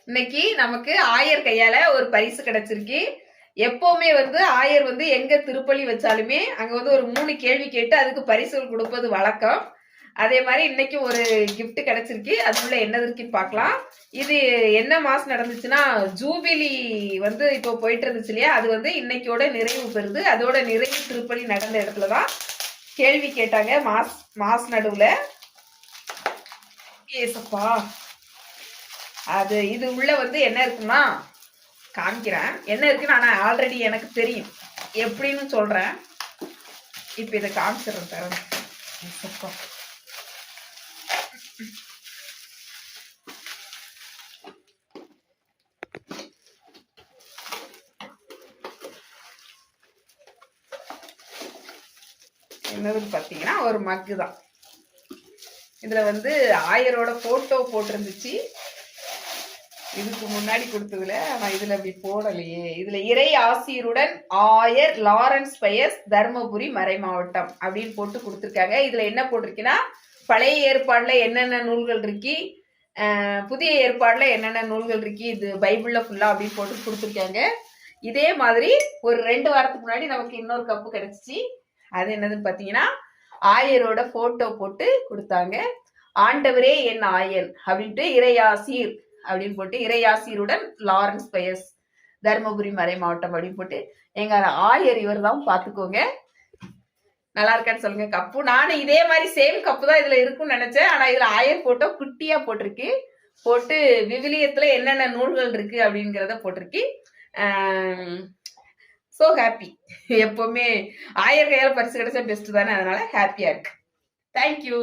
இன்னைக்கு நமக்கு ஆயர் கையால ஒரு பரிசு கிடைச்சிருக்கு. எப்பவுமே ஆயர் எங்க திருப்பலி வச்சாலுமே அங்க ஒரு 3 கேள்வி கேட்டு அதுக்கு பரிசுகள் கொடுப்பது வழக்கம். அதே மாதிரி இன்னைக்கு ஒரு gift கிடைச்சிருக்கு. அதுக்குள்ள என்னது இருக்குன்னு பார்க்கலாம். இது என்ன மாசம் நடந்துச்சுன்னா ஜூபிலி இப்போ போயிட்டு இருந்துச்சு இல்லையா, அது இன்னைக்கோட நிறைவு பெறுது. அதோட நிறைவு திருப்பலி நடந்த இடத்துலதான் கேள்வி கேட்டாங்க. மாஸ் நடுவுல. ஏசப்பா, அது இது உள்ள என்ன இருக்குன்னா காமிக்கிறேன். என்ன இருக்குன்னு ஆனா ஆல்ரெடி எனக்கு தெரியும், எப்படின்னு சொல்றேன். இப்ப இதை காமிச்சிடுறேன் தரேன். என்னதுன்னு பாத்தீங்கன்னா ஒரு மக்கு தான். இதுல ஆயரோட போட்டோ போட்டிருந்துச்சு. இதுக்கு முன்னாடி கொடுத்ததுல நான் இதுல அப்படி போடலையே. இதுல இறை ஆசிரியருடன் ஆயர் லாரன்ஸ் பயஸ் தர்மபுரி மறை மாவட்டம் அப்படின்னு போட்டு கொடுத்துருக்காங்க. இதுல என்ன போட்டிருக்குன்னா பழைய ஏற்பாடுல என்னென்ன நூல்கள் இருக்கு, புதிய ஏற்பாடுல என்னென்ன நூல்கள் இருக்கு, இது பைபிள்ல ஃபுல்லா அப்படின்னு போட்டு கொடுத்துருக்காங்க. இதே மாதிரி ஒரு 2 வாரத்துக்கு முன்னாடி நமக்கு இன்னொரு கப்பு கிடைச்சிச்சு. அது என்னதுன்னு பாத்தீங்கன்னா ஆயரோட போட்டோ போட்டு கொடுத்தாங்க. ஆண்டவரே என் ஆயன் அப்படின்ட்டு இறையாசீர் அப்படின்னு போட்டு இறையாசிரியருடன் லாரன்ஸ் பயஸ் தர்மபுரி மறை மாவட்டம் அப்படின்னு போட்டு எங்க ஆயர் இவர் தான், பாத்துக்கோங்க. நல்லா இருக்கான்னு சொல்லுங்க. கப்பு நானும் இதே மாதிரி சேம் கப்பு தான் இதுல இருக்கும்னு நினைச்சேன். ஆனா இதுல ஆயர் போட்டோ குட்டியா போட்டிருக்கு. போட்டு விவிலியத்துல என்னென்ன நூல்கள் இருக்கு அப்படிங்கிறத போட்டிருக்கு. So happy. எப்பவுமே ஆயர் கையால பரிசு கிடைச்சா பெஸ்ட் தானே, அதனால ஹாப்பியா இருக்கு. தேங்க்யூ.